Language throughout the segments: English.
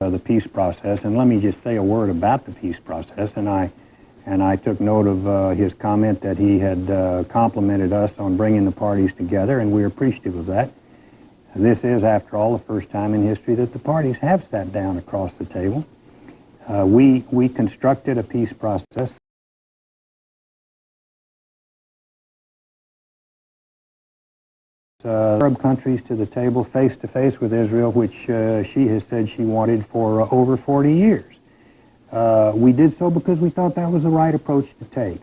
the peace process. And let me just say a word about the peace process. And I took note of his comment that he had complimented us on bringing the parties together, and we're appreciative of that. This is, after all, the first time in history that the parties have sat down across the table. We constructed a peace process. Arab countries to the table face-to-face with Israel, which she has said she wanted for over 40 years. We did so because we thought that was the right approach to take.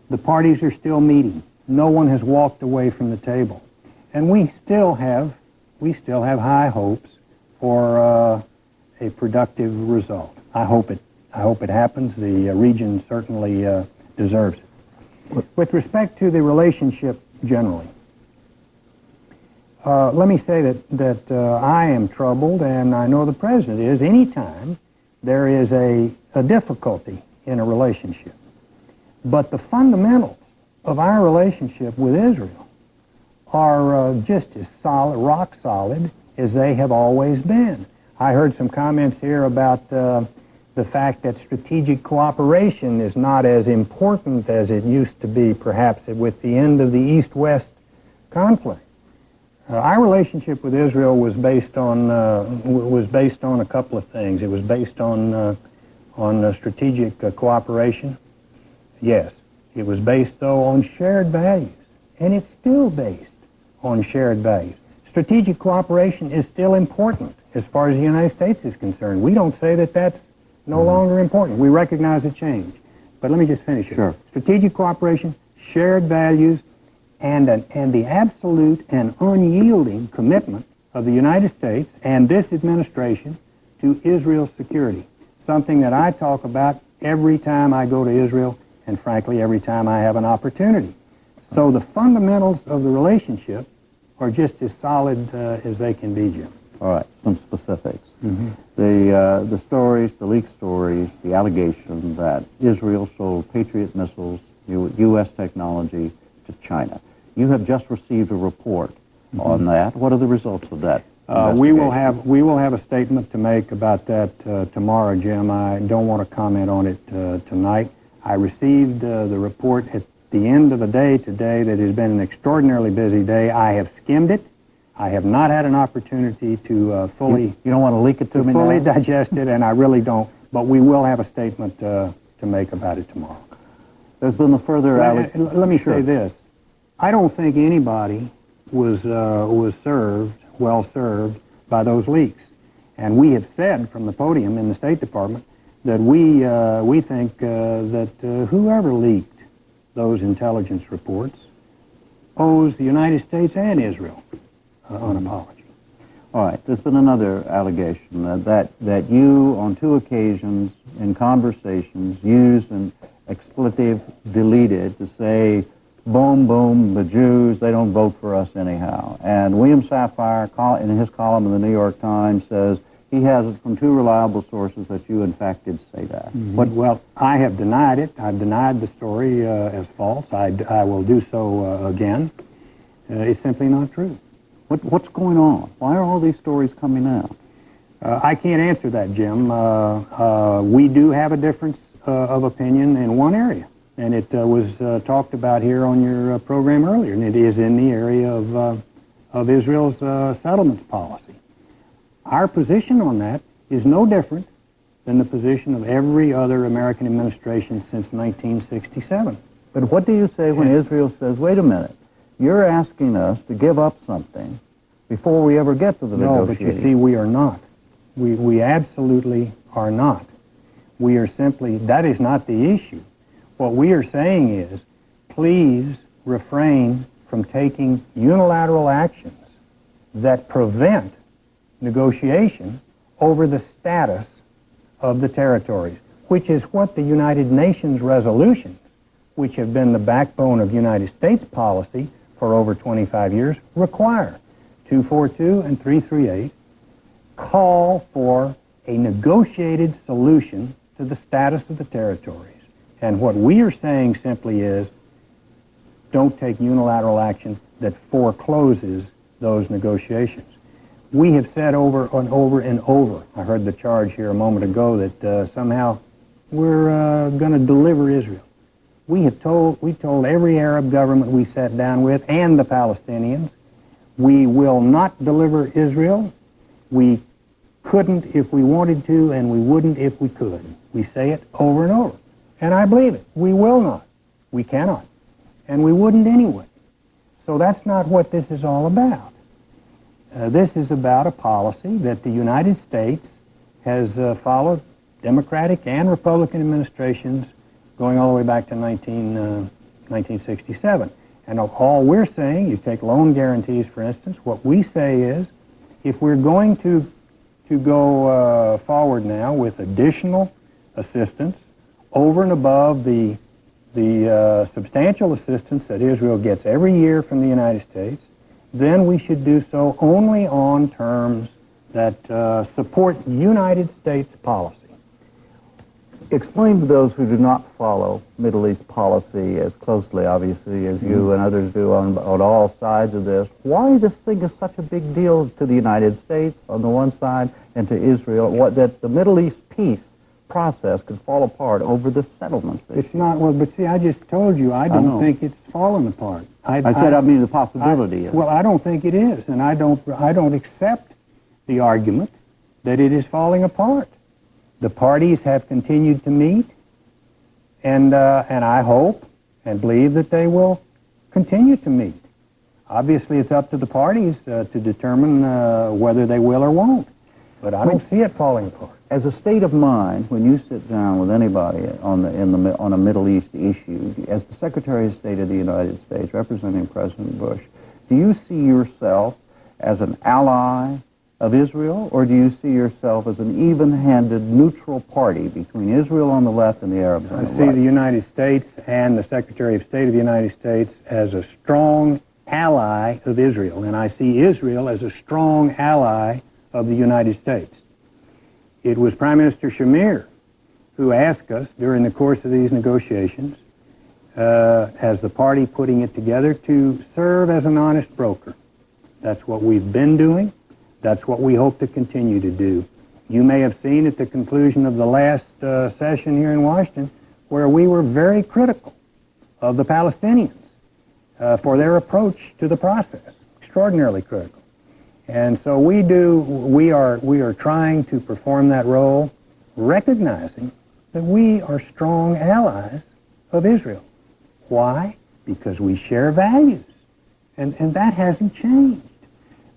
The parties are still meeting. No one has walked away from the table. And we still have high hopes for a productive result. I hope it happens. The region certainly deserves it. With respect to the relationship generally, let me say that I am troubled, and I know the President is, anytime there is a difficulty in a relationship. But the fundamentals of our relationship with Israel are just as solid, rock solid, as they have always been. I heard some comments here about the fact that strategic cooperation is not as important as it used to be, perhaps, with the end of the East-West conflict. Our relationship with Israel was based on a couple of things. It was based on strategic cooperation. Yes, it was based though on shared values, and it's still based on shared values. Strategic cooperation is still important as far as the United States is concerned. We don't say that that's no longer important. We recognize a change. But let me just finish it. Sure. Strategic cooperation, shared values, and the absolute and unyielding commitment of the United States and this administration to Israel's security, something that I talk about every time I go to Israel and, frankly, every time I have an opportunity. So the fundamentals of the relationship are just as solid as they can be, Jim. All right, some specifics. The stories, the leaked stories, the allegation that Israel sold Patriot missiles, U.S. technology, to China. You have just received a report on that. What are the results of that? We will have a statement to make about that tomorrow, Jim. I don't want to comment on it tonight. I received the report at the end of the day today. That has been an extraordinarily busy day. I have skimmed it. I have not had an opportunity to fully... You don't want to leak it to me now? Fully digest it, and I really don't. But we will have a statement to make about it tomorrow. There's been a further... Let me say this. I don't think anybody was well served by those leaks. And we have said from the podium in the State Department that we think that whoever leaked those intelligence reports owes the United States and Israel an apology. All right. There's been another allegation that you, on 2 occasions in conversations, used an expletive deleted to say, boom, boom, the Jews, they don't vote for us anyhow. And William Safire, in his column in the New York Times, says he has it from 2 reliable sources that you, in fact, did say that. Well, I have denied it. I've denied the story as false. I will do so again. It's simply not true. What's going on? Why are all these stories coming out? I can't answer that, Jim. We do have a difference of opinion in one area. And it was talked about here on your program earlier, and it is in the area of Israel's settlements policy. Our position on that is no different than the position of every other American administration since 1967. But what do you say when Israel says, wait a minute, you're asking us to give up something before we ever get to the negotiation? No, but you see, we are not. We absolutely are not. We are simply, that is not the issue. What we are saying is, please refrain from taking unilateral actions that prevent negotiation over the status of the territories, which is what the United Nations resolutions, which have been the backbone of United States policy for over 25 years, require. 242 and 338 call for a negotiated solution to the status of the territories. And what we are saying simply is, don't take unilateral action that forecloses those negotiations. We have said over and over and over, I heard the charge here a moment ago that somehow we're going to deliver Israel. We told every Arab government we sat down with and the Palestinians, we will not deliver Israel. We couldn't if we wanted to, and we wouldn't if we could. We say it over and over. And I believe it. We will not. We cannot. And we wouldn't anyway. So that's not what this is all about. This is about a policy that the United States has followed, Democratic and Republican administrations, going all the way back to 1967. And all we're saying, you take loan guarantees, for instance, what we say is, if we're going to go forward now with additional assistance over and above the substantial assistance that Israel gets every year from the United States, then we should do so only on terms that support United States policy. Explain to those who do not follow Middle East policy as closely, obviously, as you and others do on all sides of this, why this thing is such a big deal to the United States on the one side and to Israel, that the Middle East peace process could fall apart over the settlements. It's not, well, but see, I just told you, I don't think it's fallen apart. I mean the possibility. Well, I don't think it is, and I don't accept the argument that it is falling apart. The parties have continued to meet, and I hope and believe that they will continue to meet. Obviously, it's up to the parties to determine whether they will or won't, but I don't see it falling apart. As a state of mind, when you sit down with anybody on a Middle East issue, as the Secretary of State of the United States representing President Bush, do you see yourself as an ally of Israel, or do you see yourself as an even-handed neutral party between Israel on the left and the Arabs on the right? I see the United States and the Secretary of State of the United States as a strong ally of Israel, and I see Israel as a strong ally of the United States. It was Prime Minister Shamir who asked us during the course of these negotiations, as the party putting it together, to serve as an honest broker. That's what we've been doing. That's what we hope to continue to do. You may have seen at the conclusion of the last session here in Washington where we were very critical of the Palestinians for their approach to the process, extraordinarily critical. And so we are trying to perform that role, recognizing that we are strong allies of Israel. Why? Because we share values, and that hasn't changed.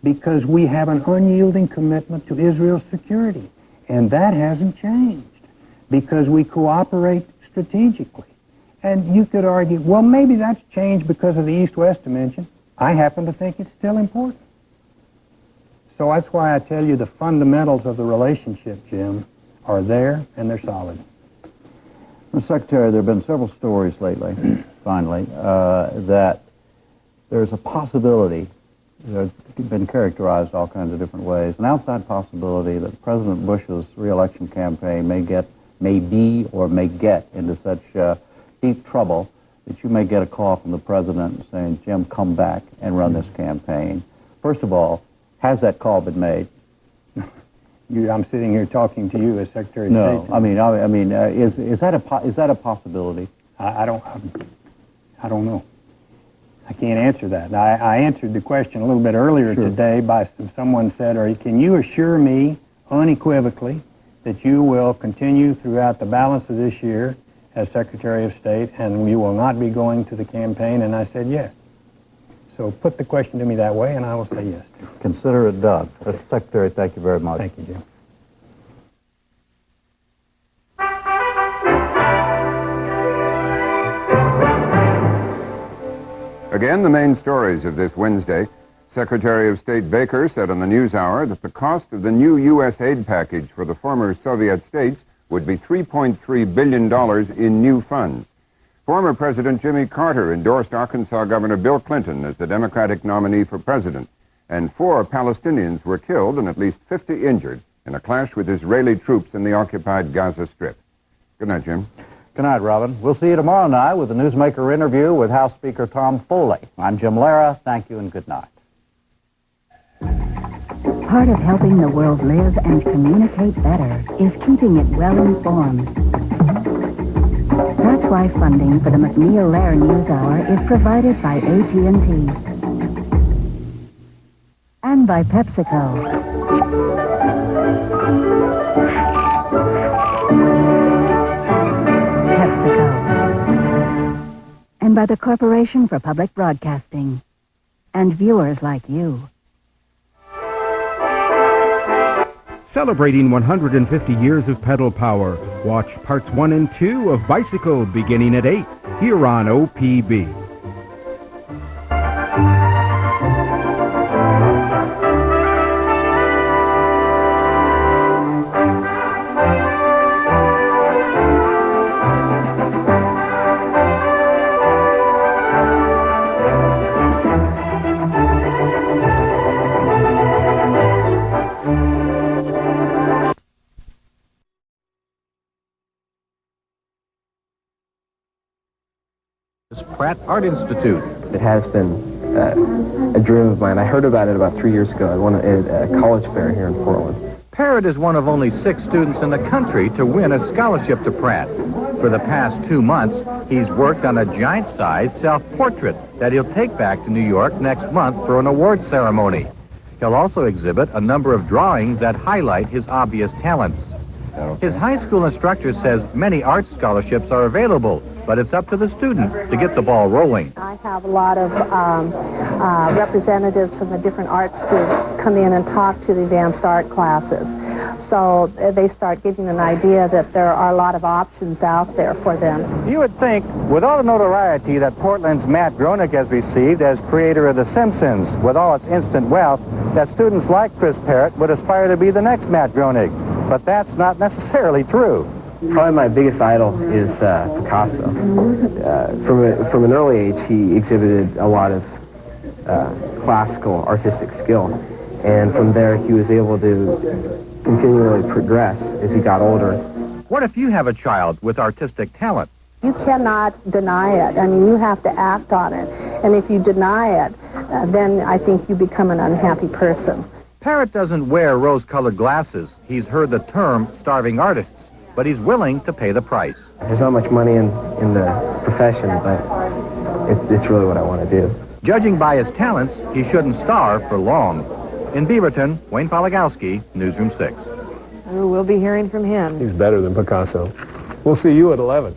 Because we have an unyielding commitment to Israel's security, and that hasn't changed. Because we cooperate strategically. And you could argue, well, maybe that's changed because of the East-West dimension. I happen to think it's still important. So that's why I tell you the fundamentals of the relationship, Jim, are there and they're solid. Mr. Secretary, there have been several stories lately, finally, that there's a possibility, it's been characterized all kinds of different ways, an outside possibility that President Bush's re-election campaign may get into such deep trouble that you may get a call from the president saying, Jim, come back and run this campaign. First of all, has that call been made? I'm sitting here talking to you as Secretary of State. No, I mean, is that a possibility? I don't know. I can't answer that. I answered the question a little bit earlier today by someone said, can you assure me unequivocally that you will continue throughout the balance of this year as Secretary of State and you will not be going to the campaign? And I said yes. So put the question to me that way and I will say yes. Consider it done. Mr. Secretary, thank you very much. Thank you, Jim. Again, the main stories of this Wednesday. Secretary of State Baker said on the NewsHour that the cost of the new U.S. aid package for the former Soviet states would be $3.3 billion in new funds. Former President Jimmy Carter endorsed Arkansas Governor Bill Clinton as the Democratic nominee for president, and 4 Palestinians were killed and at least 50 injured in a clash with Israeli troops in the occupied Gaza Strip. Good night, Jim. Good night, Robin. We'll see you tomorrow night with the Newsmaker interview with House Speaker Tom Foley. I'm Jim Lehrer. Thank you and good night. Part of helping the world live and communicate better is keeping it well informed. That's why funding for the MacNeil Lehrer NewsHour is provided by AT&T and by PepsiCo. And by the Corporation for Public Broadcasting and viewers like you. Celebrating 150 years of pedal power. Watch parts 1 and 2 of Bicycle beginning at 8 here on OPB. Pratt Art Institute. It has been a dream of mine. I heard about it about 3 years ago. I won it at a college fair here in Portland. Parrott is one of only 6 students in the country to win a scholarship to Pratt. For the past 2 months, he's worked on a giant-sized self-portrait that he'll take back to New York next month for an award ceremony. He'll also exhibit a number of drawings that highlight his obvious talents. His high school instructor says many art scholarships are available, but it's up to the student to get the ball rolling. I have a lot of representatives from the different art schools come in and talk to the advanced art classes. So they start getting an idea that there are a lot of options out there for them. You would think, with all the notoriety that Portland's Matt Groening has received as creator of The Simpsons, with all its instant wealth, that students like Chris Parrott would aspire to be the next Matt Groening. But that's not necessarily true. Probably my biggest idol is Picasso. From an early age, he exhibited a lot of classical artistic skill. And from there, he was able to continually progress as he got older. What if you have a child with artistic talent? You cannot deny it. I mean, you have to act on it. And if you deny it, then I think you become an unhappy person. Parrott doesn't wear rose-colored glasses. He's heard the term starving artists, but he's willing to pay the price. There's not much money in the profession, but it's really what I want to do. Judging by his talents, he shouldn't starve for long. In Beaverton, Wayne Poligowski, Newsroom 6. We'll be hearing from him. He's better than Picasso. We'll see you at 11.